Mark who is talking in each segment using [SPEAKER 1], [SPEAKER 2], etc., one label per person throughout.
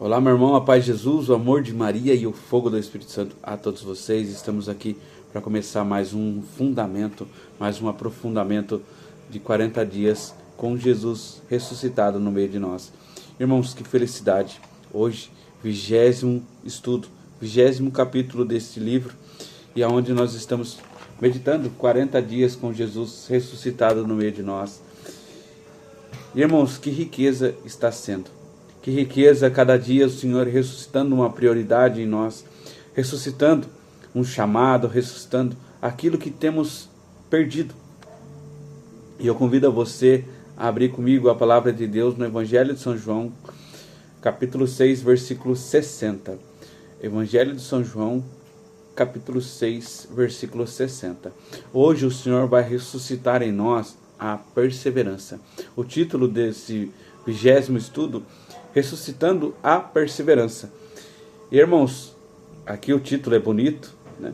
[SPEAKER 1] Olá, meu irmão, a paz de Jesus, o amor de Maria e o fogo do Espírito Santo a todos vocês. Estamos aqui para começar mais um fundamento, mais um aprofundamento de 40 dias com Jesus ressuscitado no meio de nós. Irmãos, que felicidade! Hoje, 20º estudo, 20º capítulo deste livro, e aonde nós estamos meditando 40 dias com Jesus ressuscitado no meio de nós. Irmãos, que riqueza está sendo! Que riqueza cada dia o Senhor ressuscitando uma prioridade em nós, ressuscitando um chamado, ressuscitando aquilo que temos perdido. E eu convido a você a abrir comigo a palavra de Deus no Evangelho de São João, capítulo 6, versículo 60. Evangelho de São João, capítulo 6, versículo 60. Hoje o Senhor vai ressuscitar em nós a perseverança. O título desse 20º estudo, ressuscitando a perseverança. Irmãos, aqui o título é bonito, né?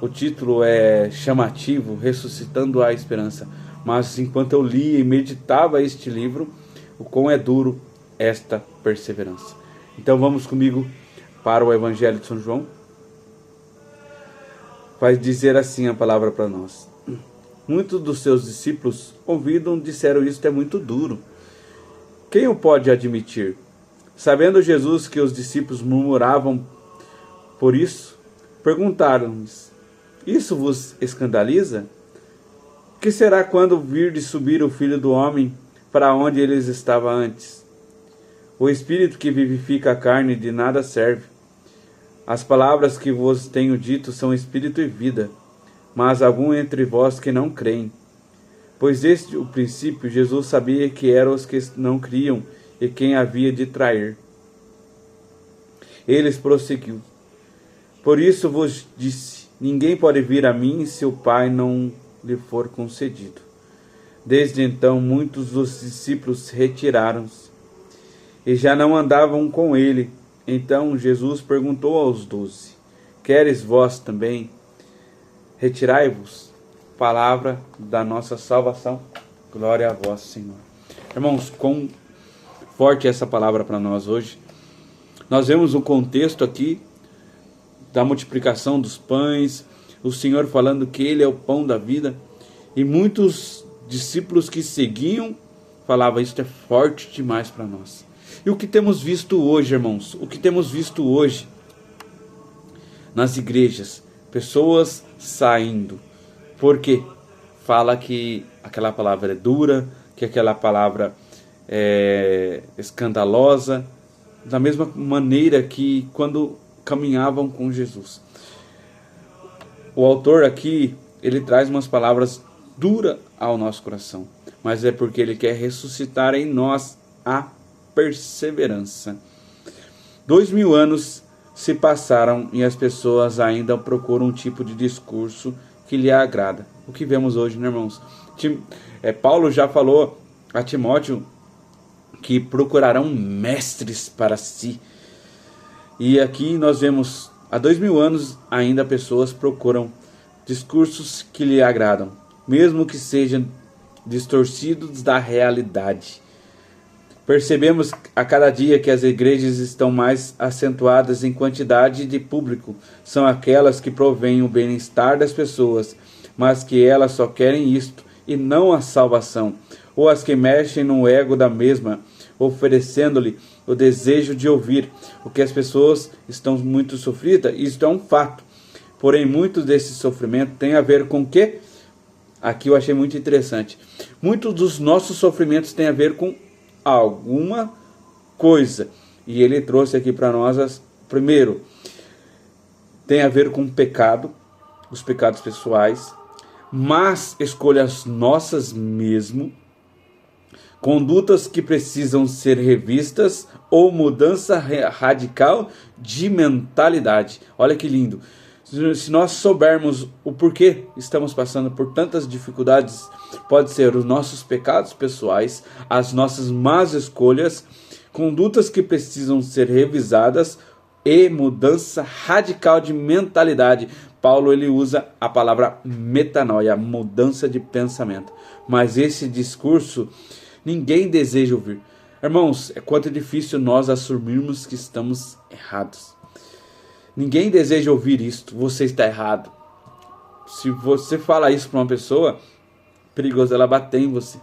[SPEAKER 1] O título é chamativo, ressuscitando a esperança. Mas enquanto eu lia e meditava este livro, o quão é duro esta perseverança. Então vamos comigo para o Evangelho de São João. Vai dizer assim a palavra para nós. Muitos dos seus discípulos ouviram, disseram: isto é muito duro. Quem o pode admitir? Sabendo Jesus que os discípulos murmuravam por isso, perguntaram-lhes: isso vos escandaliza? Que será quando virdes subir o Filho do Homem para onde ele estava antes? O Espírito que vivifica a carne de nada serve. As palavras que vos tenho dito são Espírito e vida, mas algum entre vós que não creem. Pois desde o princípio Jesus sabia que eram os que não criam e quem havia de trair. Eles prosseguiu: por isso vos disse, ninguém pode vir a mim se o Pai não lhe for concedido. Desde então muitos dos discípulos retiraram-se e já não andavam com ele. Então Jesus perguntou aos 12: queres vós também retirai-vos? Palavra da nossa salvação. Glória a vós, Senhor. Irmãos, quão forte é essa palavra para nós hoje. Nós vemos o contexto aqui da multiplicação dos pães, o Senhor falando que Ele é o pão da vida, e muitos discípulos que seguiam falavam: isso é forte demais para nós. E o que temos visto hoje, irmãos? O que temos visto hoje nas igrejas? Pessoas saindo. Porque fala que aquela palavra é dura, que aquela palavra é escandalosa, da mesma maneira que quando caminhavam com Jesus. O autor aqui, ele traz umas palavras duras ao nosso coração, mas é porque ele quer ressuscitar em nós a perseverança. 2000 anos se passaram e as pessoas ainda procuram um tipo de discurso que lhe agrada. O que vemos hoje, né, irmãos? Paulo já falou a Timóteo que procurarão mestres para si. E aqui nós vemos, há 2000 anos ainda pessoas procuram discursos que lhe agradam, mesmo que sejam distorcidos da realidade. Percebemos a cada dia que as igrejas estão mais acentuadas em quantidade de público. São aquelas que provêm o bem-estar das pessoas, mas que elas só querem isto e não a salvação. Ou as que mexem no ego da mesma, oferecendo-lhe o desejo de ouvir. O que as pessoas estão muito sofridas, isto é um fato. Porém, muito desse sofrimento tem a ver com o quê? Aqui eu achei muito interessante. Muitos dos nossos sofrimentos têm a ver com alguma coisa, e ele trouxe aqui para nós primeiro, tem a ver com pecado, os pecados pessoais, mas escolhas nossas mesmo, condutas que precisam ser revistas ou mudança radical de mentalidade. Olha que lindo. Se nós soubermos o porquê estamos passando por tantas dificuldades, pode ser os nossos pecados pessoais, as nossas más escolhas, condutas que precisam ser revisadas e mudança radical de mentalidade. Paulo ele usa a palavra metanoia, mudança de pensamento. Mas esse discurso ninguém deseja ouvir. Irmãos, é quanto é difícil nós assumirmos que estamos errados. Ninguém deseja ouvir isto, você está errado. Se você fala isso para uma pessoa, perigoso ela bater em você.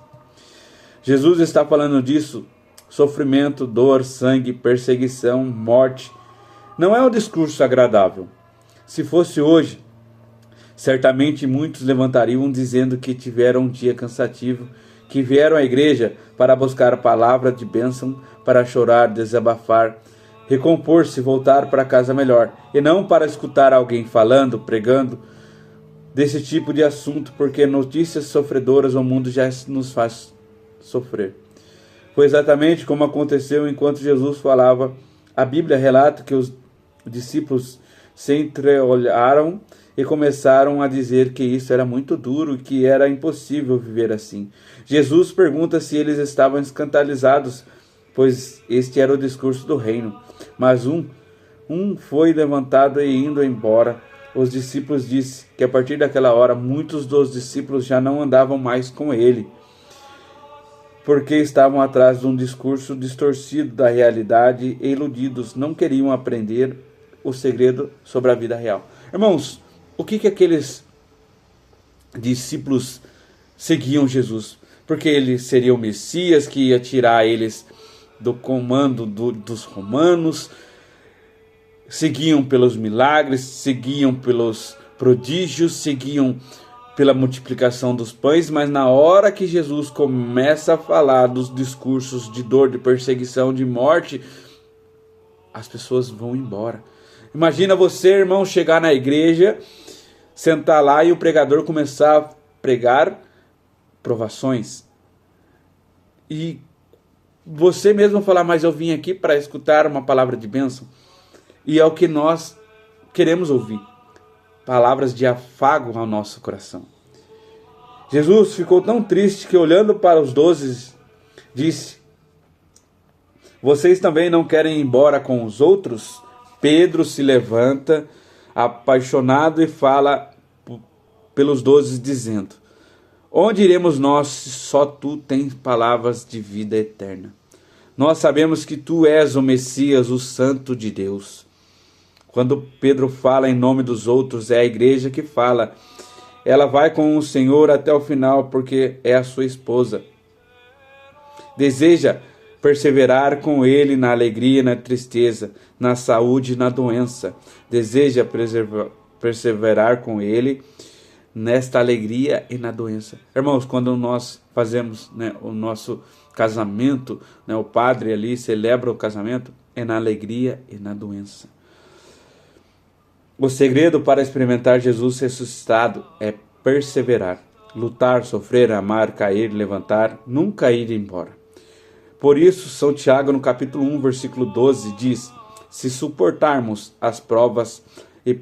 [SPEAKER 1] Jesus está falando disso, sofrimento, dor, sangue, perseguição, morte. Não é um discurso agradável. Se fosse hoje, certamente muitos levantariam dizendo que tiveram um dia cansativo, que vieram à igreja para buscar a palavra de bênção, para chorar, desabafar, recompor-se e voltar para casa melhor, e não para escutar alguém falando, pregando desse tipo de assunto, porque notícias sofredoras o mundo já nos faz sofrer. Foi exatamente como aconteceu enquanto Jesus falava. A Bíblia relata que os discípulos se entreolharam e começaram a dizer que isso era muito duro e que era impossível viver assim. Jesus pergunta se eles estavam escandalizados, pois este era o discurso do reino. Mas um foi levantado e indo embora. Os discípulos disseram que a partir daquela hora muitos dos discípulos já não andavam mais com ele, porque estavam atrás de um discurso distorcido da realidade e iludidos, não queriam aprender o segredo sobre a vida real. Irmãos, o que aqueles discípulos seguiam Jesus? Porque ele seria o Messias que ia tirar eles do comando dos romanos, seguiam pelos milagres, seguiam pelos prodígios, seguiam pela multiplicação dos pães, mas na hora que Jesus começa a falar dos discursos de dor, de perseguição, de morte, as pessoas vão embora. Imagina você, irmão, chegar na igreja, sentar lá e o pregador começar a pregar provações. E você mesmo falar, mas eu vim aqui para escutar uma palavra de bênção. E é o que nós queremos ouvir. Palavras de afago ao nosso coração. Jesus ficou tão triste que, olhando para os 12, disse: vocês também não querem ir embora com os outros? Pedro se levanta, apaixonado, e fala pelos 12, dizendo: onde iremos nós se só tu tens palavras de vida eterna? Nós sabemos que tu és o Messias, o Santo de Deus. Quando Pedro fala em nome dos outros, é a igreja que fala. Ela vai com o Senhor até o final, porque é a sua esposa. Deseja perseverar com ele na alegria e na tristeza, na saúde e na doença. Deseja perseverar com ele nesta alegria e na doença. Irmãos, quando nós fazemos, o nosso casamento, o padre ali celebra o casamento, é na alegria e na doença. O segredo para experimentar Jesus ressuscitado é perseverar, lutar, sofrer, amar, cair, levantar, nunca ir embora. Por isso, São Tiago, no capítulo 1, versículo 12, diz: se suportarmos as provas e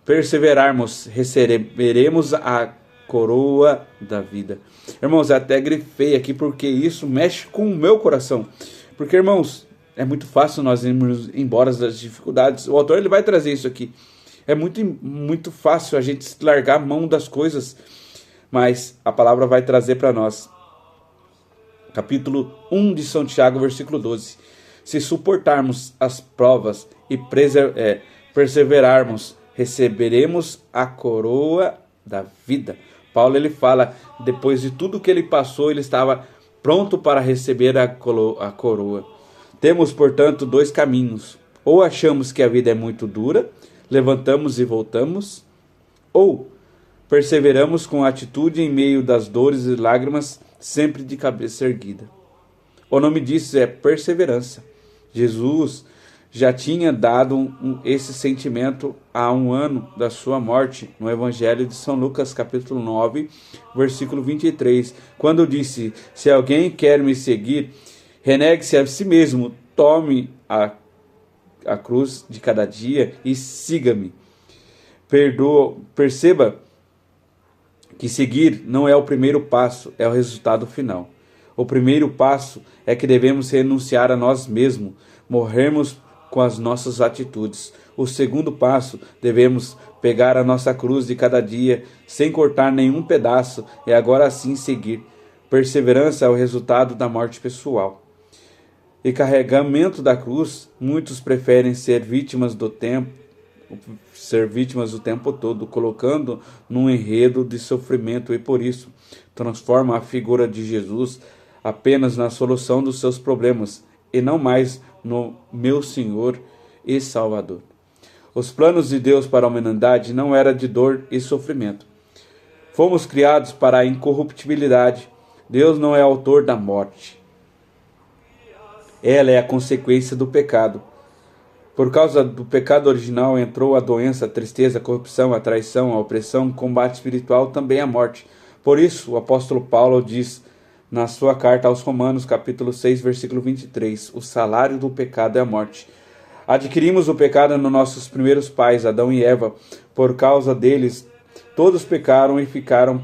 [SPEAKER 1] perseverarmos, receberemos a coroa da vida. Irmãos, eu até grifei aqui porque isso mexe com o meu coração. Porque, irmãos, é muito fácil nós irmos embora das dificuldades. O autor ele vai trazer isso aqui. É muito fácil a gente largar a mão das coisas. Mas a palavra vai trazer para nós. Capítulo 1 de São Tiago, versículo 12. Se suportarmos as provas e perseverarmos, receberemos a coroa da vida. Paulo ele fala, depois de tudo que ele passou, ele estava pronto para receber a coroa. Temos, portanto, 2 caminhos. Ou achamos que a vida é muito dura, levantamos e voltamos, ou perseveramos com atitude em meio das dores e lágrimas, sempre de cabeça erguida. O nome disso é perseverança. Jesus já tinha dado esse sentimento há 1 ano da sua morte, no Evangelho de São Lucas, capítulo 9, versículo 23, quando disse: se alguém quer me seguir, renegue-se a si mesmo, tome a cruz de cada dia e siga-me. Perceba que seguir não é o primeiro passo, é o resultado final. O primeiro passo é que devemos renunciar a nós mesmos, morrermos com as nossas atitudes. O segundo passo, devemos pegar a nossa cruz de cada dia, sem cortar nenhum pedaço, e agora sim seguir. Perseverança é o resultado da morte pessoal e carregamento da cruz. Muitos preferem ser vítimas do tempo todo, colocando num enredo de sofrimento, e por isso transformam a figura de Jesus apenas na solução dos seus problemas e não mais no meu Senhor e Salvador. Os planos de Deus para a humanidade não eram de dor e sofrimento. Fomos criados para a incorruptibilidade. Deus não é autor da morte. Ela é a consequência do pecado. Por causa do pecado original entrou a doença, a tristeza, a corrupção, a traição, a opressão, o combate espiritual, também a morte. Por isso, o apóstolo Paulo diz na sua carta aos Romanos, capítulo 6, versículo 23, o salário do pecado é a morte. Adquirimos o pecado nos nossos primeiros pais, Adão e Eva. Por causa deles, todos pecaram e ficaram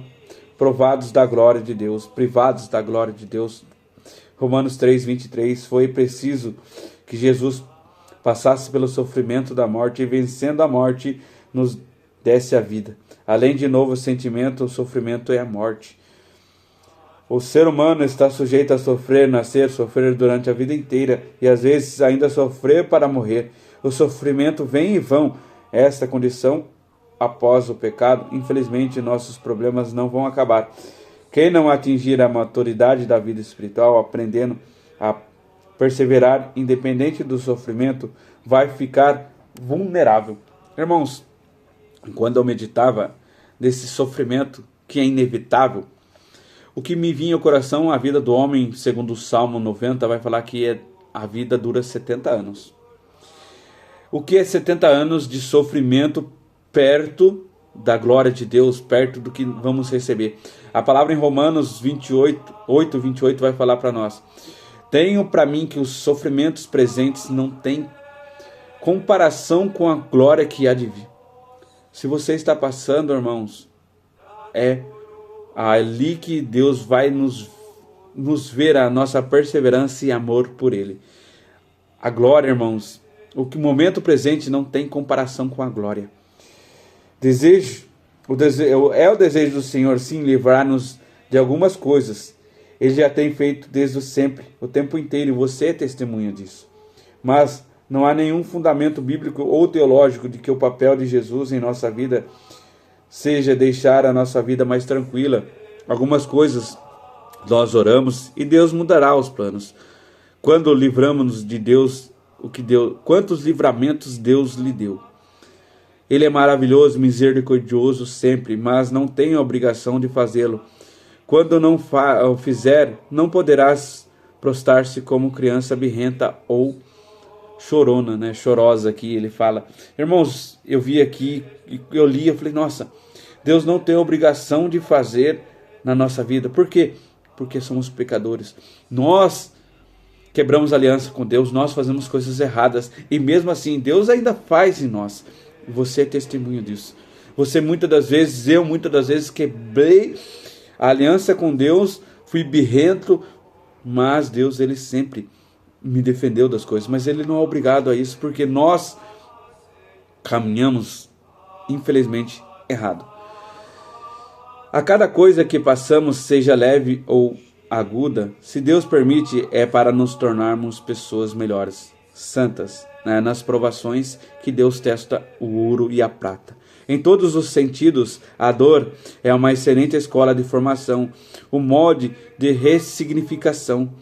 [SPEAKER 1] privados da glória de Deus. Romanos 3, 23. Foi preciso que Jesus passasse pelo sofrimento da morte e, vencendo a morte, nos desse a vida. Além de novo sentimento, o sofrimento é a morte. O ser humano está sujeito a sofrer, nascer, sofrer durante a vida inteira e às vezes ainda sofrer para morrer. O sofrimento vem e vão. Esta condição, após o pecado, infelizmente nossos problemas não vão acabar. Quem não atingir a maturidade da vida espiritual, aprendendo a perseverar, independente do sofrimento, vai ficar vulnerável. Irmãos, quando eu meditava nesse sofrimento que é inevitável, o que me vinha ao coração, a vida do homem, segundo o Salmo 90, vai falar que a vida dura 70 anos. O que é 70 anos de sofrimento perto da glória de Deus, perto do que vamos receber? A palavra em Romanos 28 vai falar para nós: tenho para mim que os sofrimentos presentes não têm comparação com a glória que há de vir. Se você está passando, irmãos, é ali que Deus vai nos ver a nossa perseverança e amor por Ele. A glória, irmãos, o momento presente não tem comparação com a glória. É o desejo do Senhor, sim, livrar-nos de algumas coisas. Ele já tem feito desde sempre, o tempo inteiro, e você é testemunha disso. Mas não há nenhum fundamento bíblico ou teológico de que o papel de Jesus em nossa vida seja deixar a nossa vida mais tranquila. Algumas coisas nós oramos e Deus mudará os planos. Quando livramos-nos de Deus, quantos livramentos Deus lhe deu. Ele é maravilhoso, misericordioso sempre, mas não tem a obrigação de fazê-lo. Quando não o fizer, não poderás prostrar-se como criança birrenta ou chorona, né? Chorosa aqui, ele fala. Irmãos, eu vi aqui, eu li, eu falei, nossa, Deus não tem obrigação de fazer na nossa vida. Por quê? Porque somos pecadores. Nós quebramos aliança com Deus, nós fazemos coisas erradas, e mesmo assim, Deus ainda faz em nós. Você é testemunho disso. Eu muitas das vezes quebrei a aliança com Deus, fui birrento, mas Deus, Ele sempre me defendeu das coisas. Mas Ele não é obrigado a isso, porque nós caminhamos, infelizmente, errado. A cada coisa que passamos, seja leve ou aguda, se Deus permite, é para nos tornarmos pessoas melhores, santas, né? Nas provações que Deus testa o ouro e a prata. Em todos os sentidos, a dor é uma excelente escola de formação, um molde de ressignificação.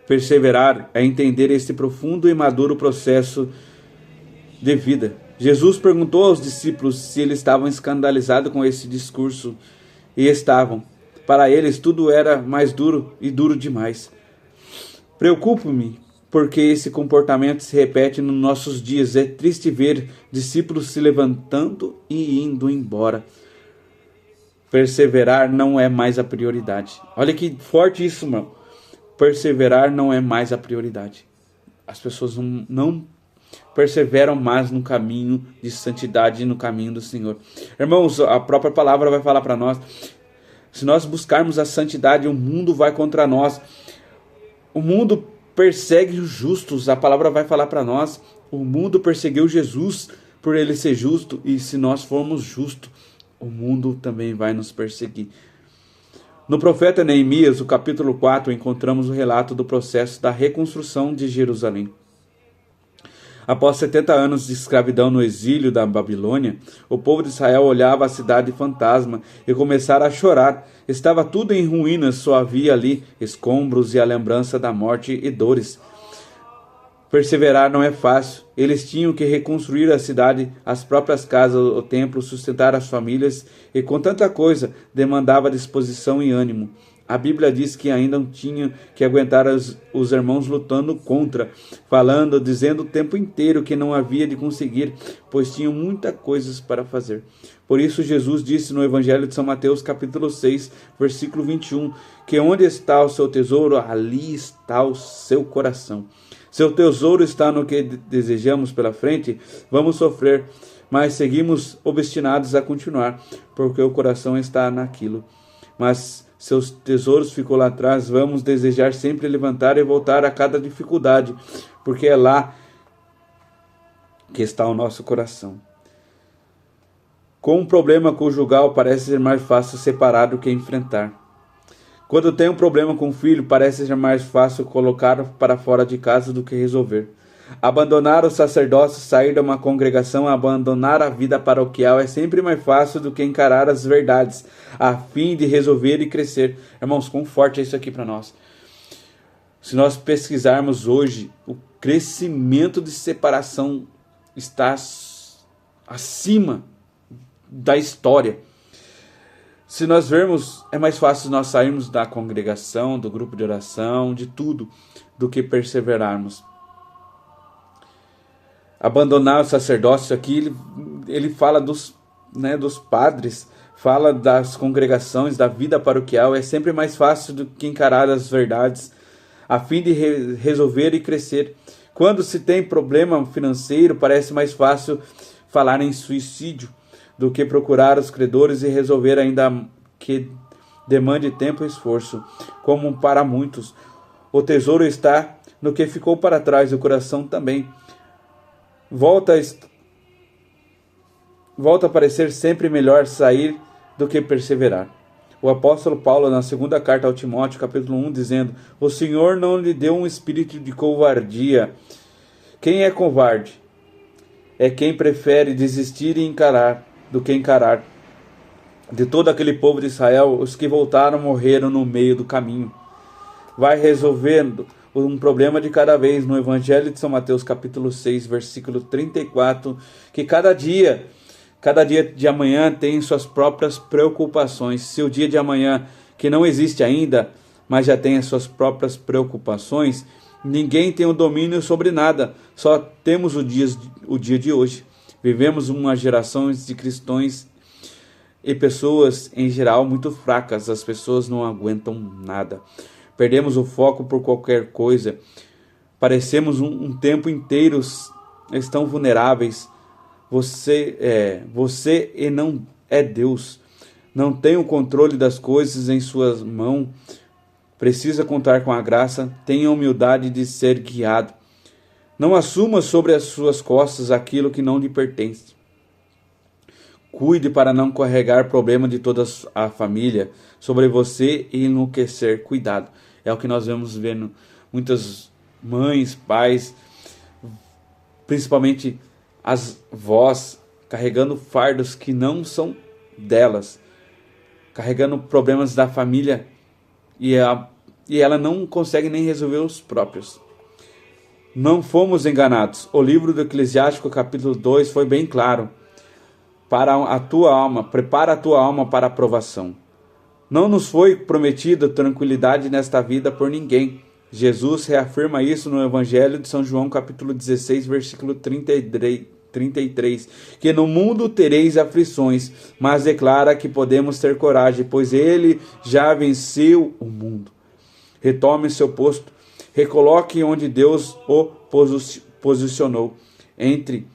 [SPEAKER 1] Perseverar é entender este profundo e maduro processo de vida. Jesus perguntou aos discípulos se eles estavam escandalizados com esse discurso, e estavam. Para eles tudo era mais duro e duro demais. Preocupo-me porque esse comportamento se repete nos nossos dias. É triste ver discípulos se levantando e indo embora. Perseverar não é mais a prioridade. Olha que forte isso, irmão. Perseverar não é mais a prioridade. As pessoas não perseveram mais no caminho de santidade e no caminho do Senhor. Irmãos, a própria palavra vai falar para nós. Se nós buscarmos a santidade, o mundo vai contra nós. O mundo persegue os justos. A palavra vai falar para nós. O mundo perseguiu Jesus por ele ser justo. E se nós formos justos, o mundo também vai nos perseguir. No profeta Neemias, o capítulo 4, encontramos o relato do processo da reconstrução de Jerusalém. Após 70 anos de escravidão no exílio da Babilônia, o povo de Israel olhava a cidade fantasma e começara a chorar. Estava tudo em ruínas, só havia ali escombros e a lembrança da morte e dores. Perseverar não é fácil. Eles tinham que reconstruir a cidade, as próprias casas, o templo, sustentar as famílias e com tanta coisa demandava disposição e ânimo. A Bíblia diz que ainda tinham que aguentar os irmãos lutando contra, falando, dizendo o tempo inteiro que não havia de conseguir, pois tinham muitas coisas para fazer. Por isso Jesus disse no Evangelho de São Mateus, capítulo 6, versículo 21, que onde está o seu tesouro, ali está o seu coração. Seu tesouro está no que desejamos pela frente, vamos sofrer, mas seguimos obstinados a continuar, porque o coração está naquilo. Mas seus tesouros ficou lá atrás, vamos desejar sempre levantar e voltar a cada dificuldade, porque é lá que está o nosso coração. Com um problema conjugal, parece ser mais fácil separar do que enfrentar. Quando tem um problema com o filho, parece ser mais fácil colocar para fora de casa do que resolver. Abandonar o sacerdócio, sair de uma congregação, abandonar a vida paroquial é sempre mais fácil do que encarar as verdades, a fim de resolver e crescer. Irmãos, quão forte é isso aqui para nós. Se nós pesquisarmos hoje, o crescimento de separação está acima da história. Se nós vermos, é mais fácil nós sairmos da congregação, do grupo de oração, de tudo, do que perseverarmos. Abandonar o sacerdócio aqui, ele fala dos padres, fala das congregações, da vida paroquial. É sempre mais fácil do que encarar as verdades, a fim de resolver e crescer. Quando se tem problema financeiro, parece mais fácil falar em suicídio do que procurar os credores e resolver, ainda que demande tempo e esforço, como para muitos. O tesouro está no que ficou para trás, o coração também. Volta a parecer sempre melhor sair do que perseverar. O apóstolo Paulo, na segunda carta ao Timóteo, capítulo 1, dizendo: o Senhor não lhe deu um espírito de covardia. Quem é covarde? É quem prefere desistir e encarar do que encarar. De todo aquele povo de Israel, os que voltaram morreram no meio do caminho. Vai resolvendo um problema de cada vez no Evangelho de São Mateus, capítulo 6, versículo 34, que cada dia de amanhã tem suas próprias preocupações. Se o dia de amanhã, que não existe ainda, mas já tem as suas próprias preocupações, ninguém tem o domínio sobre nada, só temos o dia de hoje. Vivemos uma geração de cristãos e pessoas em geral muito fracas. As pessoas não aguentam nada. Perdemos o foco por qualquer coisa. Parecemos um tempo inteiro estão vulneráveis. Você e não é Deus. Não tem o controle das coisas em suas mãos. Precisa contar com a graça. Tenha a humildade de ser guiado. Não assuma sobre as suas costas aquilo que não lhe pertence. Cuide para não carregar problema de toda a família sobre você e enlouquecer. Cuidado. É o que nós vemos vendo muitas mães, pais, principalmente as vós, carregando fardos que não são delas, carregando problemas da família e ela não consegue nem resolver os próprios. Não fomos enganados. O livro do Eclesiástico, capítulo 2, foi bem claro. Para a tua alma, prepara a tua alma para a provação. Não nos foi prometida tranquilidade nesta vida por ninguém. Jesus reafirma isso no Evangelho de São João, capítulo 16, versículo 33, que no mundo tereis aflições, mas declara que podemos ter coragem, pois ele já venceu o mundo. Retome seu posto, recoloque onde Deus o posicionou. Entre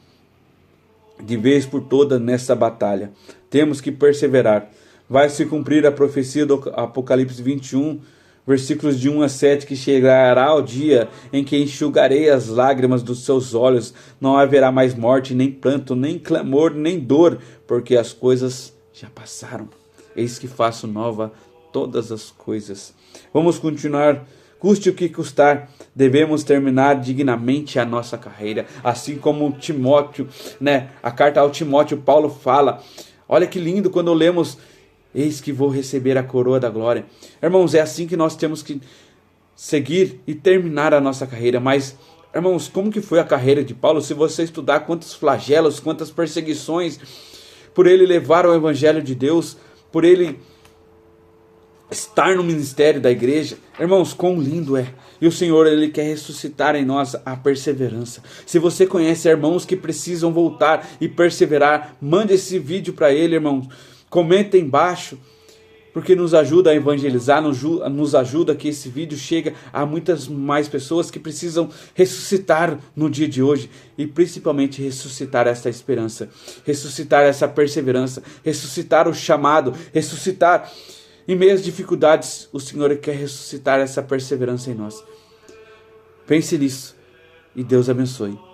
[SPEAKER 1] de vez por todas nessa batalha. Temos que perseverar. Vai se cumprir a profecia do Apocalipse 21, versículos de 1 a 7, que chegará o dia em que enxugarei as lágrimas dos seus olhos. Não haverá mais morte, nem pranto, nem clamor, nem dor, porque as coisas já passaram. Eis que faço nova todas as coisas. Vamos continuar, custe o que custar, devemos terminar dignamente a nossa carreira, assim como Timóteo, né? A carta ao Timóteo, Paulo fala, olha que lindo quando lemos, eis que vou receber a coroa da glória. Irmãos, é assim que nós temos que seguir e terminar a nossa carreira. Mas, irmãos, como que foi a carreira de Paulo? Se você estudar quantos flagelos, quantas perseguições, por ele levar o evangelho de Deus, por ele estar no ministério da igreja, irmãos, quão lindo é. E o Senhor, Ele quer ressuscitar em nós a perseverança. Se você conhece irmãos que precisam voltar e perseverar, mande esse vídeo para ele, irmãos. Comenta aí embaixo, porque nos ajuda a evangelizar, nos ajuda que esse vídeo chegue a muitas mais pessoas que precisam ressuscitar no dia de hoje. E principalmente ressuscitar essa esperança, ressuscitar essa perseverança, ressuscitar o chamado, ressuscitar... Em meio às dificuldades, o Senhor quer ressuscitar essa perseverança em nós. Pense nisso e Deus abençoe.